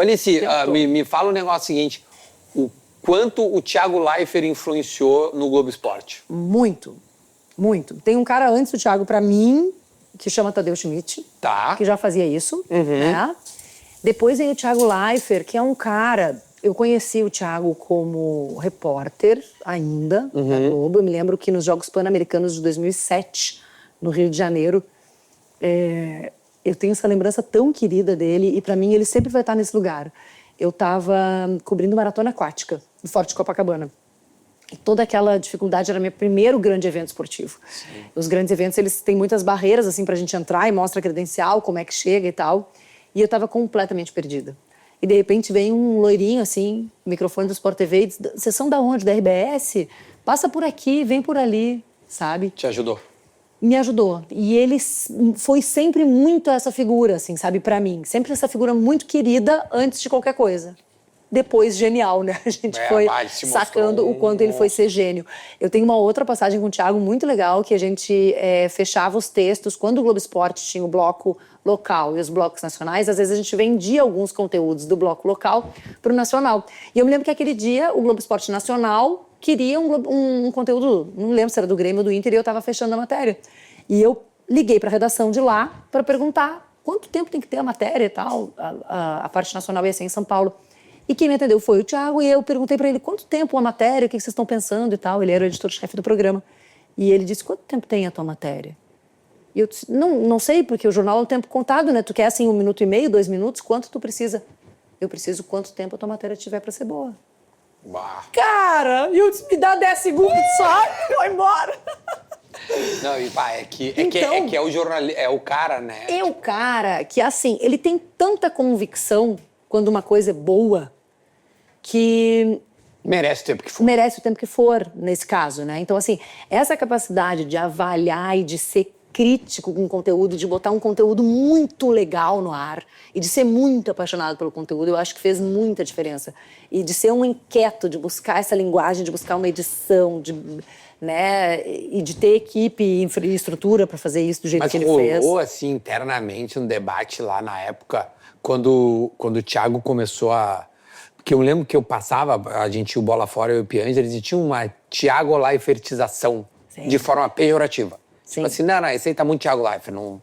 Alice, me fala um negócio seguinte. O quanto o Thiago Leifert influenciou no Globo Esporte? Muito, muito. Tem um cara antes do Thiago, pra mim, que chama Tadeu Schmidt. Tá. Que já fazia isso. Né? Depois vem o Thiago Leifert, que é um cara... Eu conheci o Thiago como repórter ainda, da Globo. Eu me lembro que nos Jogos Pan-Americanos de 2007, no Rio de Janeiro, eu tenho essa lembrança tão querida dele e, para mim, ele sempre vai estar nesse lugar. Eu estava cobrindo maratona aquática no Forte Copacabana. E toda aquela dificuldade era meu primeiro grande evento esportivo. Sim. Os grandes eventos, eles têm muitas barreiras assim, para a gente entrar e mostra a credencial, como é que chega e tal. E eu estava completamente perdida. E, de repente, vem um loirinho, assim, microfone do Sport TV, e diz, vocês são da onde? Da RBS? Passa por aqui, vem por ali, sabe? Te ajudou? Me ajudou. E ele foi sempre muito essa figura, assim, sabe, pra mim. Sempre essa figura muito querida antes de qualquer coisa. Depois, genial, né? A gente foi sacando o quanto ele foi ser gênio. Eu tenho uma outra passagem com o Thiago muito legal, que a gente fechava os textos. Quando o Globo Esporte tinha o bloco local e os blocos nacionais, às vezes a gente vendia alguns conteúdos do bloco local para o nacional. E eu me lembro que aquele dia o Globo Esporte Nacional queria um conteúdo, não lembro se era do Grêmio ou do Inter, e eu estava fechando a matéria. E eu liguei para a redação de lá para perguntar quanto tempo tem que ter a matéria e tal. A parte nacional ia ser em São Paulo. E quem me atendeu foi o Thiago, e eu perguntei para ele quanto tempo a matéria, o que vocês estão pensando e tal. Ele era o editor-chefe do programa. E ele disse, quanto tempo tem a tua matéria? E eu disse, não sei, porque o jornal é o tempo contado, né? Tu quer assim 1 minuto e meio, 2 minutos, quanto tu precisa? Eu preciso quanto tempo a tua matéria tiver para ser boa. Bah. Cara, eu disse, me dá 10 segundos só e vou embora. Não, e pá, é que é o jornalista, é o cara, né? É o cara que, assim, ele tem tanta convicção quando uma coisa é boa que... Merece o tempo que for. Merece o tempo que for, nesse caso, né? Então, assim, essa capacidade de avaliar e de ser crítico com o conteúdo, de botar um conteúdo muito legal no ar e de ser muito apaixonado pelo conteúdo, eu acho que fez muita diferença. E de ser um inquieto, de buscar essa linguagem, de buscar uma edição, né? E de ter equipe e infraestrutura para fazer isso do jeito que ele fez. Mas rolou, assim, internamente, um debate lá na época, quando o Thiago começou a... Porque eu lembro que eu passava, a gente tinha o Bola Fora e o Pianges, eles tinham uma Thiago Leifertização de forma pejorativa. Sim. Tipo assim, não, esse aí tá muito Thiago Leifert, não...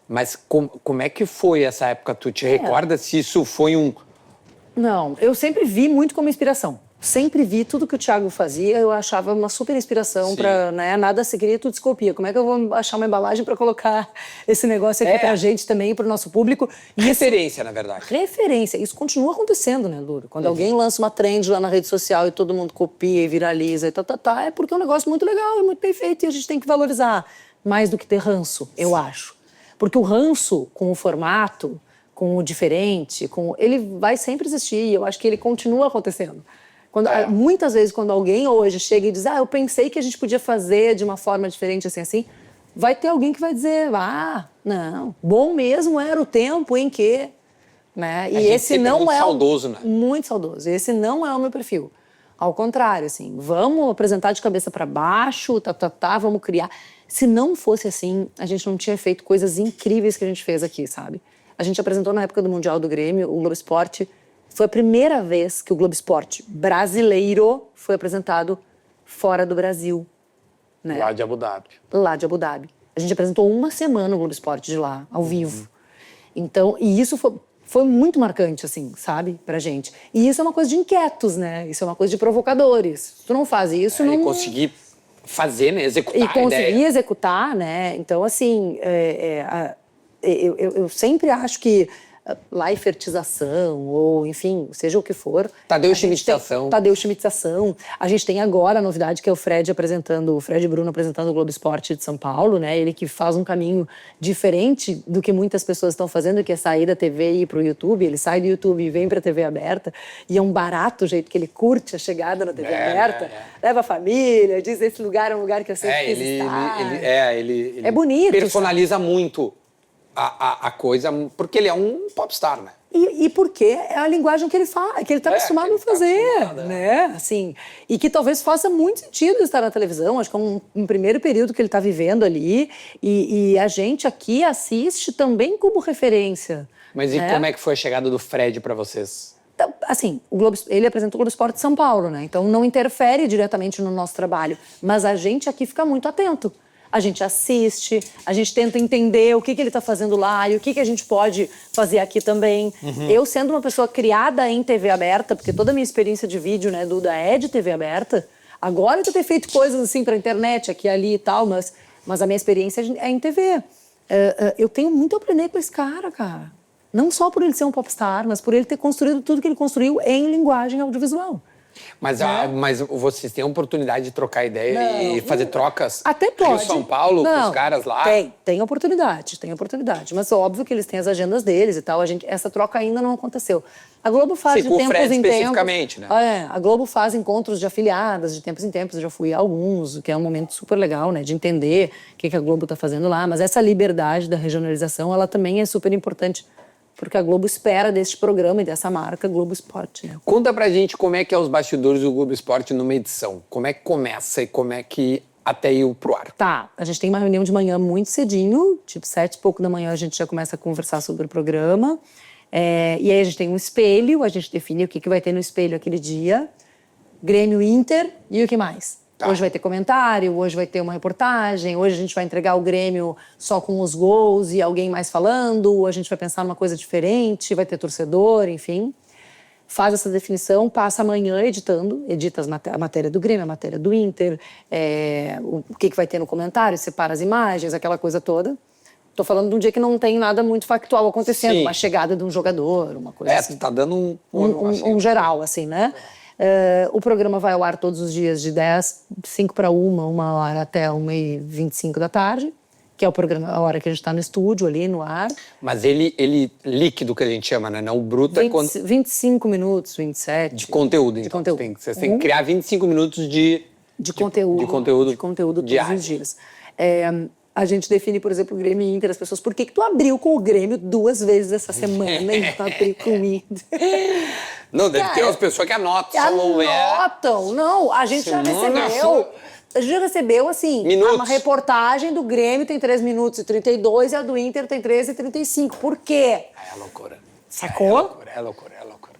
Mas como é que foi essa época? Tu te recorda se isso foi um... Não, eu sempre vi muito como inspiração. Sempre vi tudo que o Thiago fazia, eu achava uma super inspiração para, né, nada se cria, tudo se copia. Como é que eu vou achar uma embalagem para colocar esse negócio aqui pra gente também, pro nosso público? Referência, na verdade. Referência. Isso continua acontecendo, né, Luro? Quando alguém lança uma trend lá na rede social e todo mundo copia e viraliza e é porque é um negócio muito legal, é muito bem feito e a gente tem que valorizar mais do que ter ranço, eu acho. Porque o ranço com o formato, com o diferente, ele vai sempre existir e eu acho que ele continua acontecendo. Muitas vezes, quando alguém hoje chega e diz eu pensei que a gente podia fazer de uma forma diferente, assim, vai ter alguém que vai dizer, não, bom mesmo era o tempo em que... Né? E esse não muito saudoso, né? Muito saudoso. Esse não é o meu perfil. Ao contrário, assim, vamos apresentar de cabeça para baixo, vamos criar. Se não fosse assim, a gente não tinha feito coisas incríveis que a gente fez aqui, sabe? A gente apresentou na época do Mundial do Grêmio, o Globo Esporte. Foi a primeira vez que o Globo Esporte brasileiro foi apresentado fora do Brasil. Né? Lá de Abu Dhabi. Lá de Abu Dhabi. A gente apresentou 1 semana o Globo Esporte de lá, ao vivo. Então, e isso foi muito marcante, assim, sabe, pra gente. E isso é uma coisa de inquietos, né? Isso é uma coisa de provocadores. Se tu não faz isso, não... E conseguir fazer, né? Executar a ideia. E conseguir executar, né? Então, assim, eu sempre acho que Leifertização, ou enfim, seja o que for. Tadeu Schmidtização. Tadeu Schmidtização. A gente tem agora a novidade que é o Fred e Bruno apresentando o Globo Esporte de São Paulo, né? Ele que faz um caminho diferente do que muitas pessoas estão fazendo, que é sair da TV e ir pro YouTube. Ele sai do YouTube e vem pra TV aberta. E é um barato o jeito que ele curte a chegada na TV aberta. Leva a família, diz esse lugar é um lugar que eu sempre quis estar. Ele é bonito. Personaliza muito a coisa, porque ele é um popstar, né? E porque é a linguagem que ele faz, que ele está acostumado a fazer, né? Assim, e que talvez faça muito sentido estar na televisão. Acho que é um primeiro período que ele está vivendo ali. E a gente aqui assiste também como referência, Mas e como é que foi a chegada do Fred pra vocês? Então, assim, ele apresenta o Globo Esporte de São Paulo, né? Então não interfere diretamente no nosso trabalho. Mas a gente aqui fica muito atento. A gente assiste, a gente tenta entender o que ele está fazendo lá e o que a gente pode fazer aqui também. Eu, sendo uma pessoa criada em TV aberta, porque toda a minha experiência de vídeo, né, Duda, é de TV aberta, agora eu tenho feito coisas assim pra internet, aqui, ali e tal, mas a minha experiência é em TV. Eu tenho muito a aprender com esse cara. Não só por ele ser um popstar, mas por ele ter construído tudo que ele construiu em linguagem audiovisual. Mas vocês têm a oportunidade de trocar ideia e fazer trocas? Até pode. Rio São Paulo, com os caras lá? Tem oportunidade. Mas óbvio que eles têm as agendas deles e tal. Essa troca ainda não aconteceu. A Globo faz de tempos em tempos... especificamente, né? A Globo faz encontros de afiliadas de tempos em tempos. Eu já fui a alguns, que é um momento super legal, né? De entender o que a Globo está fazendo lá. Mas essa liberdade da regionalização, ela também é super importante. Porque a Globo espera deste programa e dessa marca Globo Esporte, né? Conta pra gente como é que é os bastidores do Globo Esporte numa edição. Como é que começa e como é que até ir pro ar? Tá, a gente tem uma reunião de manhã muito cedinho, tipo 7 e pouco da manhã a gente já começa a conversar sobre o programa. E aí a gente tem um espelho, a gente define o que vai ter no espelho aquele dia. Grêmio Inter e o que mais? Tá. Hoje vai ter comentário, hoje vai ter uma reportagem, hoje a gente vai entregar o Grêmio só com os gols e alguém mais falando, a gente vai pensar numa coisa diferente, vai ter torcedor, enfim. Faz essa definição, passa amanhã edita a matéria do Grêmio, a matéria do Inter, o que vai ter no comentário, separa as imagens, aquela coisa toda. Tô falando de um dia que não tem nada muito factual acontecendo, Sim. Uma chegada de um jogador, uma coisa assim. Tá dando um geral, assim, né? O programa vai ao ar todos os dias de 5 para 1 hora até 1h25 da tarde, que é o programa, a hora que a gente está no estúdio ali, no ar. Mas ele líquido que a gente chama, né? Não bruto 25 minutos, 27. De conteúdo, então. De conteúdo. Vocês têm que criar 25 minutos de conteúdo. De conteúdo todos os dias. A gente define, por exemplo, o Grêmio e Inter, as pessoas, por que tu abriu com o Grêmio 2 vezes essa semana e tu abriu com o Inter? Não, deve ter umas pessoas que anotam. Não, a gente já recebeu. A gente já recebeu, assim, uma reportagem do Grêmio tem 3 minutos e 32 e a do Inter tem 13 e 35. Por quê? É loucura. Sacou? É loucura.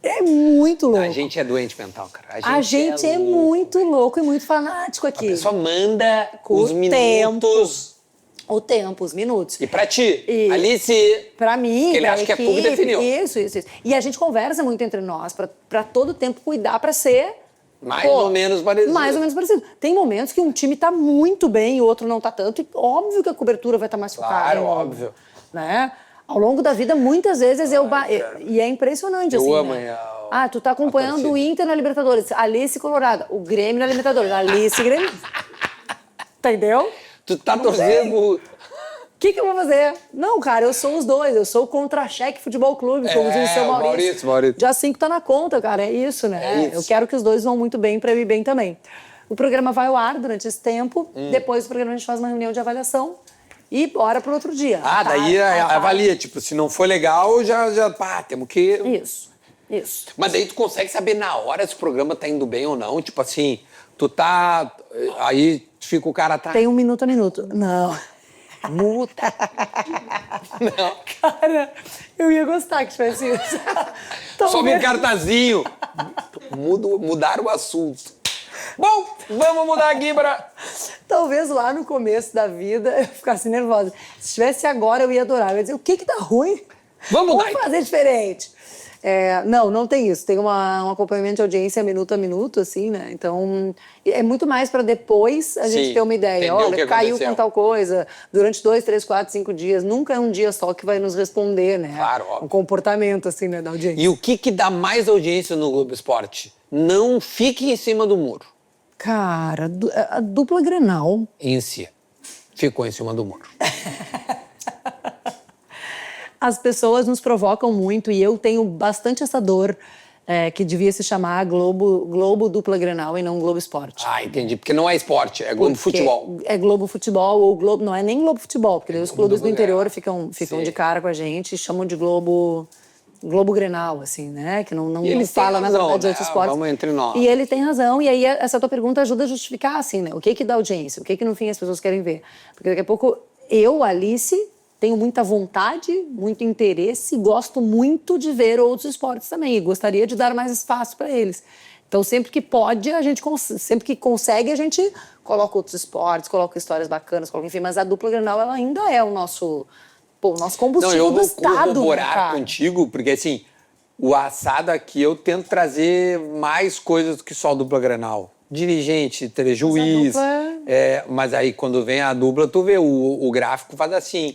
É muito louco. A gente é doente mental, cara. A gente é muito louco e muito fanático aqui. A pessoa manda os minutos... O tempo, os minutos. E pra ti, Alice... Pra mim, que ele acha que a PUC definiu. Isso. E a gente conversa muito entre nós, pra todo tempo cuidar pra ser... Mais ou menos parecido. Tem momentos que um time tá muito bem e o outro não tá tanto. E óbvio que a cobertura vai estar mais focada. Claro, óbvio. Né? Ao longo da vida, muitas vezes e é impressionante, assim, amo, né? Tu tá acompanhando o Inter na Libertadores, Alice Colorada, o Grêmio na Libertadores, Alice Grêmio. Entendeu? Tu tá torcendo... O que eu vou fazer? Não, cara, eu sou os dois. Eu sou o Contra-Cheque Futebol Clube, como diz o seu Maurício. Dia 5 tá na conta, cara. É isso, né? Eu quero que os dois vão muito bem pra eu ir bem também. O programa vai ao ar durante esse tempo. Depois do programa a gente faz uma reunião de avaliação e bora pro outro dia. Daí avalia. Tipo, se não for legal, já temos que... Isso. Mas daí tu consegue saber na hora se o programa tá indo bem ou não. Tipo assim, tu tá... Aí fica o cara atrás. Tem 1 minuto a minuto. Não. Muta. Não. Cara, eu ia gostar que tivesse isso. Sobe um cartazinho. Mudar o assunto. Bom, vamos mudar aqui pra... Talvez lá no começo da vida eu ficasse nervosa. Se tivesse agora, eu ia adorar. Eu ia dizer, o que tá ruim? Vamos fazer diferente. Não tem isso. Tem um acompanhamento de audiência minuto a minuto, assim, né? Então, é muito mais para depois a gente ter uma ideia. Olha, caiu com tal coisa durante 2, 3, 4, 5 dias. Nunca é um dia só que vai nos responder, né? Claro, óbvio. Um comportamento, assim, né, da audiência. E o que dá mais audiência no Globo Esporte? Não fique em cima do muro. Cara, a dupla Grenal... Em si. Ficou em cima do muro. As pessoas nos provocam muito e eu tenho bastante essa dor que devia se chamar Globo Dupla Grenal e não Globo Esporte. Entendi. Porque não é esporte, é Globo Futebol. É Globo Futebol ou Globo... Não é nem Globo Futebol, porque os clubes do interior ficam de cara com a gente e chamam de Globo Grenal, assim, né? Que não fala, na verdade, de outros esportes. Vamos entre nós. E ele tem razão, e aí essa tua pergunta ajuda a justificar, assim, né? O que dá audiência? O que no fim as pessoas querem ver? Porque daqui a pouco eu, Alice... tenho muita vontade, muito interesse, gosto muito de ver outros esportes também e gostaria de dar mais espaço para eles. Então, sempre que pode, sempre que consegue, a gente coloca outros esportes, coloca histórias bacanas, coloca, enfim, mas a dupla Grenal, ela ainda é o nosso combustível do Estado. Não, eu vou corroborar contigo, porque assim, o assado aqui eu tento trazer mais coisas do que só a dupla Grenal. Dirigente, juiz, mas aí quando vem a dupla, tu vê, o gráfico faz assim.